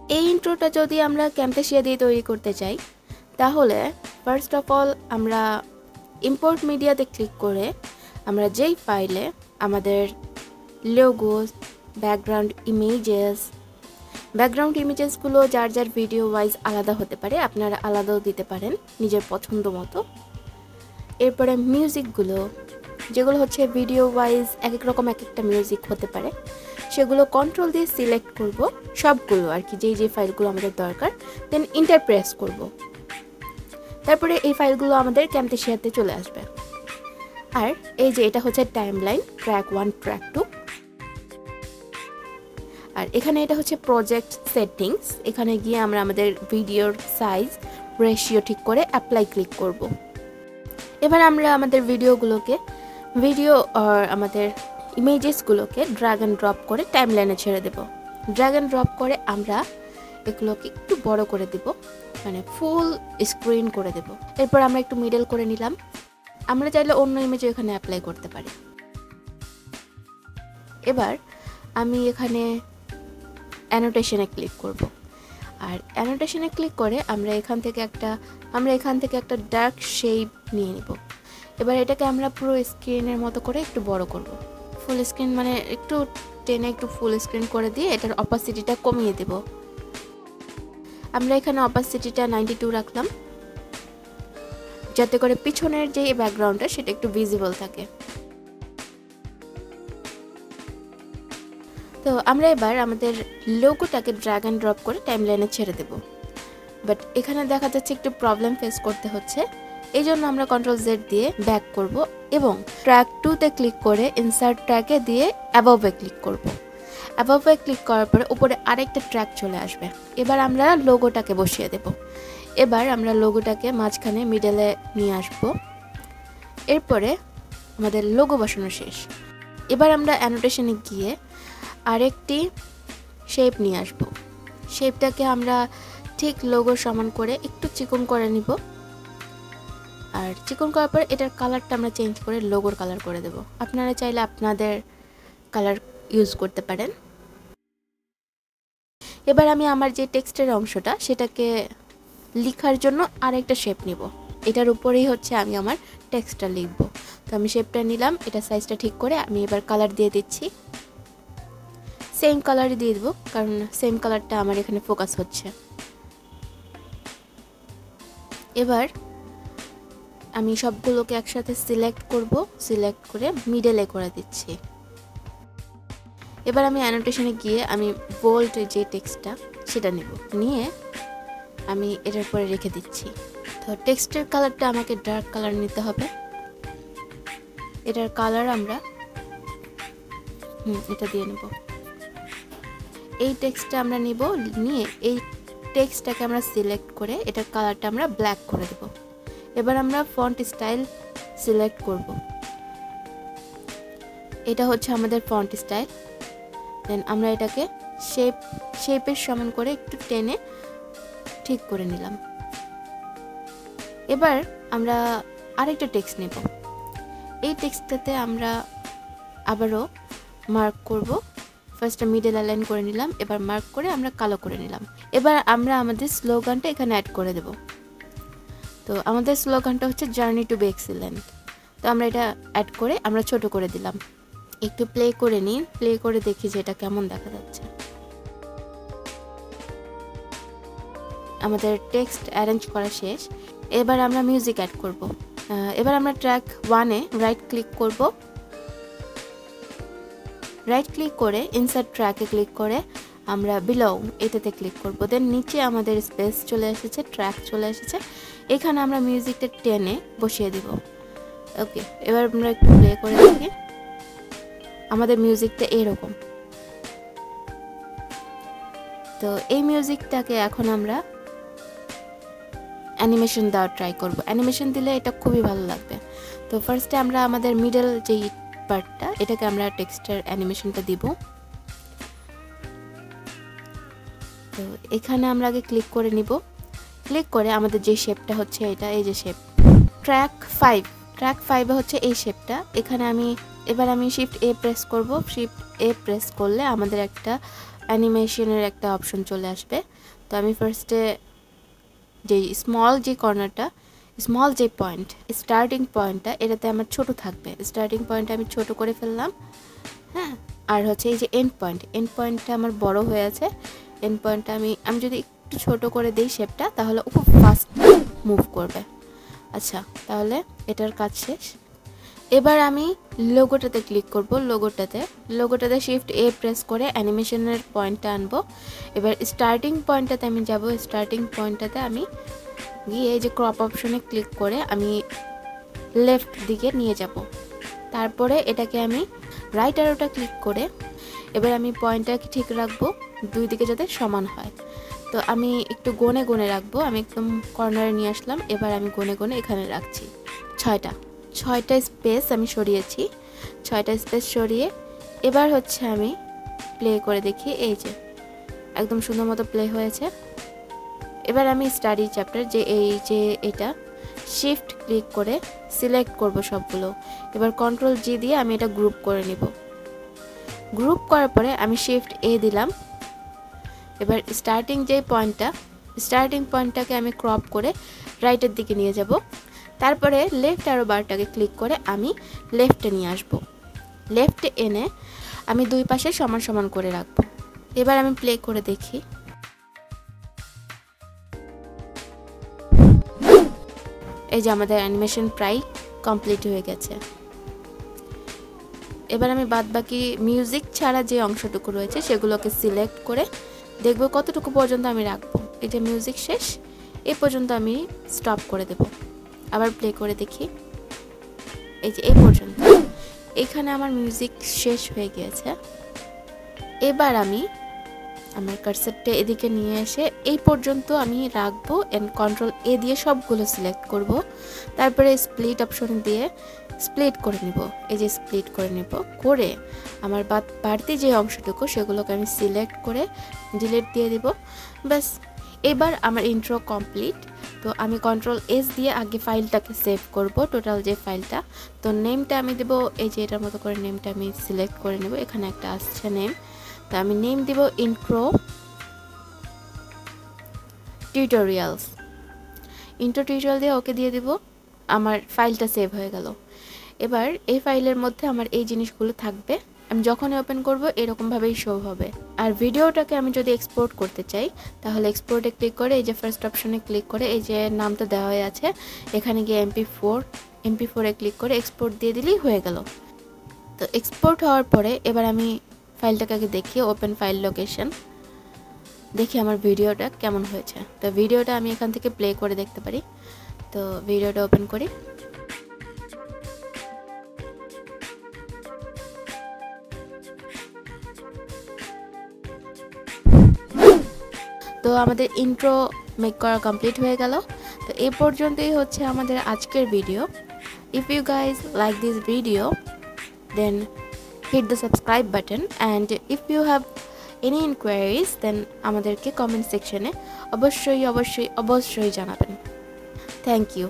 এই ইন্ট্রোটা যদি আমরা ক্যামতাসিয়া দিয়ে তৈরি করতে চাই তাহলে ফার্স্ট অফ অল আমরা ইম্পোর্ট মিডিয়াতে ক্লিক করে আমরা যেই ফাইলে আমাদের লোগোস, ব্যাকগ্রাউন্ড ইমেজেসগুলো যার যার ভিডিও ওয়াইজ আলাদা হতে পারে, আপনারা আলাদাও দিতে পারেন নিজের পছন্দ মতো। এরপরে মিউজিকগুলো যেগুলো হচ্ছে ভিডিও ওয়াইজ এক এক রকম এক একটা মিউজিক হতে পারে, সেগুলো কন্ট্রোল দিয়ে সিলেক্ট করব, সবগুলো আর কি, যেই ফাইলগুলো আমাদের দরকার, দেন ইন্টার প্রেস করব। তারপরে এই ফাইলগুলো আমাদের ক্যামতাসিয়াতে চলে আসবে। আর এই যে এটা হচ্ছে টাইমলাইন, ট্র্যাক 1, ট্র্যাক 2। আর এখানে এটা হচ্ছে প্রজেক্ট সেটিংস। এখানে গিয়ে আমরা আমাদের ভিডিওর সাইজ, রেশিও ঠিক করে অ্যাপ্লাই ক্লিক করব। এবার আমরা আমাদের আমাদের ইমেজেসগুলোকে ড্র্যাগ অ্যান্ড ড্রপ করে টাইমলাইনে ছেড়ে দেব। ড্র্যাগ অ্যান্ড ড্রপ করে আমরা এগুলোকে একটু বড় করে দেব, মানে ফুল স্ক্রিন করে দেব। এরপর আমরা একটু মিডল করে নিলাম। আমরা চাইলে অন্য ইমেজও এখানে অ্যাপ্লাই করতে পারি। এবার আমি এখানে অ্যানোটেশনে ক্লিক করব। আর অ্যানোটেশনে ক্লিক করে আমরা এখান থেকে একটা ডার্ক শেপ নিয়ে নিব। এবার এটাকে আমরা পুরো স্ক্রিনের মতো করে একটু বড় করব। ফুল স্ক্রিন মানে একটু টেনে একটু ফুল স্ক্রিন করে দিয়ে এটার অপাসিটিটা কমিয়ে দেব। আমরা এখানে অপাসিটিটা 92 রাখলাম, যাতে করে পিছনের যে ব্যাকগ্রাউন্ডটা সেটা একটু ভিজিবল থাকে। তো আমরা এবার আমাদের লোগোটাকে ড্র্যাগ অ্যান্ড ড্রপ করে টাইমলাইনে ছেড়ে দেব। বাট এখানে দেখা যাচ্ছে একটু প্রবলেম ফেস করতে হচ্ছে। এই জন্য আমরা কন্ট্রোল জেড দিয়ে ব্যাক করব এবং ট্র্যাক 2তে ক্লিক করে ইনসার্ট ট্র্যাকে দিয়ে অ্যাবভে ক্লিক করব। অ্যাবভে ক্লিক করার পরে উপরে আরেকটা ট্র্যাক চলে আসবে। এবার আমরা লোগোটাকে বসিয়ে দেব। এবার আমরা লোগোটাকে মাঝখানে মিডলে নিয়ে আসব। এরপরে আমাদের লোগো বসানো শেষ। এবার আমরা অ্যানোটেশনে গিয়ে আরেকটি শেপ নিয়ে আসব। শেপটাকে আমরা ঠিক লোগোর সমান করে একটু চিকন করে নিব। আর চিকন করার পর এটার কালারটা আমরা চেঞ্জ করে লোগোর কালার করে দেব। আপনারা চাইলে আপনাদের কালার ইউজ করতে পারেন। এবার আমি আমার যে টেক্সটের অংশটা সেটাকে লেখার জন্য আরেকটা শেপ নিব। এটার উপরেই হচ্ছে আমি আমার টেক্সটটা লিখব। তো আমি শেপটা নিলাম, এটা সাইজটা ঠিক করে আমি এবার কালার দিয়ে দিচ্ছি। সেম কালারই দিয়ে দেবো, কারণ সেম কালারটা আমার এখানে ফোকাস হচ্ছে। এবার আমি সবগুলোকে একসাথে সিলেক্ট করে মিডলে করে দিচ্ছি। এবার আমি অ্যানোটেশনে গিয়ে আমি বোল্ড যে টেক্সটটা সেটা নিয়ে আমি এটার পরে রেখে দিচ্ছি। তো টেক্সটের কালারটা আমাকে ডার্ক কালার নিতে হবে। এটার কালার আমরা এটা দিয়ে নেব। এই টেক্সটটা আমরা নিয়ে এই টেক্সটটাকে আমরা সিলেক্ট করে এটার কালারটা আমরা ব্ল্যাক করে দেব। এবার আমরা ফন্ট স্টাইল সিলেক্ট করব। এটা হচ্ছে আমাদের ফন্ট স্টাইল। দেন আমরা এটাকে শেপের সমান করে একটু টেনে ঠিক করে নিলাম। এবার আমরা আরেকটা টেক্সট নেব। এই টেক্সটটাতে আমরা আবারও মার্ক করব। ফার্স্টে মিডল অ্যালাইন করে নিলাম, এবার মার্ক করে আমরা কালো করে নিলাম। এবার আমরা আমাদের স্লোগানটা এখানে অ্যাড করে দেব। তো আমাদের স্লোগানটা হচ্ছে জার্নি টু বি এক্সিলেন্ট। তো আমরা এটা অ্যাড করে আমরা ছোট করে দিলাম। একটু প্লে করে নিই, প্লে করে দেখি যে এটা কেমন দেখা যাচ্ছে। আমাদের টেক্সট অ্যারেঞ্জ করা শেষ। এবার আমরা মিউজিক অ্যাড করব। এবার আমরা ট্র্যাক 1-এ রাইট ক্লিক করব। রাইট ক্লিক করে ইনসার্ট ট্র্যাকে ক্লিক করে আমরা বিলং এটাতে ক্লিক করব। দেন নিচে আমাদের স্পেস চলে এসেছে, ট্র্যাক চলে এসেছে। এখানে আমরা মিউজিকটা টেনে বসিয়ে দিব। ওকে, এবার আমরা একটু প্লে করে দেখি। আমাদের মিউজিকটা এরকম। তো এই মিউজিকটাকে এখন আমরা অ্যানিমেশন দেওয়ার ট্রাই করব। অ্যানিমেশন দিলে এটা খুবই ভালো লাগবে। তো ফার্স্টে আমরা আমাদের মিডল যেই পার্টটা এটাকে আমরা টেক্সটের অ্যানিমেশনটা দিব। তো এখানে আমরা আগে ক্লিক করে নিব। ক্লিক করে আমাদের যে শেপটা হচ্ছে এটা, এই যে শেপ ট্র্যাক 5 হচ্ছে এই শেপটা। এখানে আমি এবার আমি শিফট এ প্রেস করব। শিফট এ প্রেস করলে আমাদের একটা অ্যানিমেশনের একটা অপশন চলে আসবে। তো আমি ফার্স্টে যে স্মল যে কর্নারটা, স্মল যে পয়েন্ট, স্টার্টিং পয়েন্টটা এটাতে আমার ছোট থাকবে। স্টার্টিং পয়েন্টটা আমি ছোট করে ফেললাম। হ্যাঁ, আর হচ্ছে এই যে এন্ড পয়েন্টটা আমার বড় হয়ে আছে। এন্ড পয়েন্টটা আমি যদি একটু ছোট করে দিই শেপটা, তাহলে খুব ফাস্ট মুভ করবে। আচ্ছা, তাহলে এটার কাজ শেষ। এবার আমি লোগোটাতে ক্লিক করব। লোগোটাতে শিফট এ প্রেস করে অ্যানিমেশনের পয়েন্টটা আনবো। এবার স্টার্টিং পয়েন্টটাতে আমি যাব। স্টার্টিং পয়েন্টটাতে আমি গিয়ে এই যে ক্রপ অপশনে ক্লিক করে আমি লেফট দিকে নিয়ে যাব। তারপরে এটাকে আমি রাইট অ্যারোটা ক্লিক করে এবার আমি পয়েন্টটাকে ঠিক রাখবো, দুই দিকে যাতে সমান হয়। তো আমি একটু গনে গনে রাখবো। আমি একদম কর্নারে নিয়ে আসলাম। এবার আমি গনে গনে এখানে রাখছি। 6টা স্পেস আমি সরিয়েছি। 6টা স্পেস সরিয়ে এবার হচ্ছে আমি প্লে করে দেখি। এই যে একদম সুন্দর মতো প্লে হয়েছে। এবার আমি স্টাডি চ্যাপ্টার এটা শিফট ক্লিক করে সিলেক্ট করব সবগুলো। এবার কন্ট্রোল জি দিয়ে আমি এটা গ্রুপ করে নিব। গ্রুপ করার পরে আমি শিফট এ দিলাম। এবার স্টার্টিং পয়েন্টটাকে আমি ক্রপ করে রাইটের দিকে নিয়ে যাব। তারপরে লেফট অ্যারো বারটাকে ক্লিক করে আমি লেফটে নিয়ে আসব। লেফটে এনে আমি দুই পাশে সমান সমান করে রাখবো। এবার আমি প্লে করে দেখি। এই যে আমাদের অ্যানিমেশন প্রায় কমপ্লিট হয়ে গেছে। এবার আমি বাদবাকি মিউজিক ছাড়া যে অংশটুকু রয়েছে সেগুলোকে সিলেক্ট করে দেখব কতটুকু পর্যন্ত আমি রাখবো। এই যে মিউজিক শেষ, এই পর্যন্ত আমি স্টপ করে দেব। আবার প্লে করে দেখি। এই যে এই পর্যন্ত, এখানে আমার মিউজিক শেষ হয়ে গিয়েছে। এবার আমি আমার কার্সারটা এদিকে নিয়ে এসে এই পর্যন্ত আমি রাখবো এন্ড কন্ট্রোল এ দিয়ে সবগুলো সিলেক্ট করব। তারপরে স্প্লিট অপশন দিয়ে স্প্লিট করে নিব। এই যে স্প্লিট করে নিব, করে আমার বাড়তি যে অংশটুকু সেগুলোকে আমি সিলেক্ট করে ডিলিট দিয়ে দিব। ব্যাস, এবার আমার ইন্ট্রো কমপ্লিট। তো আমি কন্ট্রোল এস দিয়ে আগে ফাইলটাকে সেভ করব, টোটাল যে ফাইলটা। তো নেমটা আমি দেব, এই যে এটার মতো করে নেমটা আমি সিলেক্ট করে নেব। এখানে একটা আসছে নেম, তো আমি নেম দিব ইন্ট্রো টিউটোরিয়াল দিয়ে ওকে দিয়ে দিব। আমার ফাইলটা সেভ হয়ে গেল। এবার এই ফাইলের মধ্যে আমার এই জিনিসগুলো থাকবে। আমি যখনই ওপেন করব এরকমভাবেই শো হবে। আর ভিডিওটাকে আমি যদি এক্সপোর্ট করতে চাই তাহলে এক্সপোর্টে ক্লিক করে এই যে ফার্স্ট অপশনে ক্লিক করে এই যে নামটা দেওয়া হয়ে আছে, এখানে গিয়ে MP4 ক্লিক করে এক্সপোর্ট দিয়ে দিলেই হয়ে গেল। তো এক্সপোর্ট হওয়ার পরে এবার আমি ফাইলটাকে আগে দেখি, ওপেন ফাইল লোকেশন, দেখি আমার ভিডিওটা কেমন হয়েছে। তো ভিডিওটা আমি এখান থেকে প্লে করে দেখতে পারি। তো ভিডিওটা ওপেন করি। তো আমাদের ইন্ট্রো মেক করা কমপ্লিট হয়ে গেল। তো এই পর্যন্তই হচ্ছে আমাদের আজকের video. If you guys like this video then hit the subscribe button, and if you have any inquiries then আমাদেরকে কমেন্ট সেকশনে অবশ্যই জানাবেন। Thank you.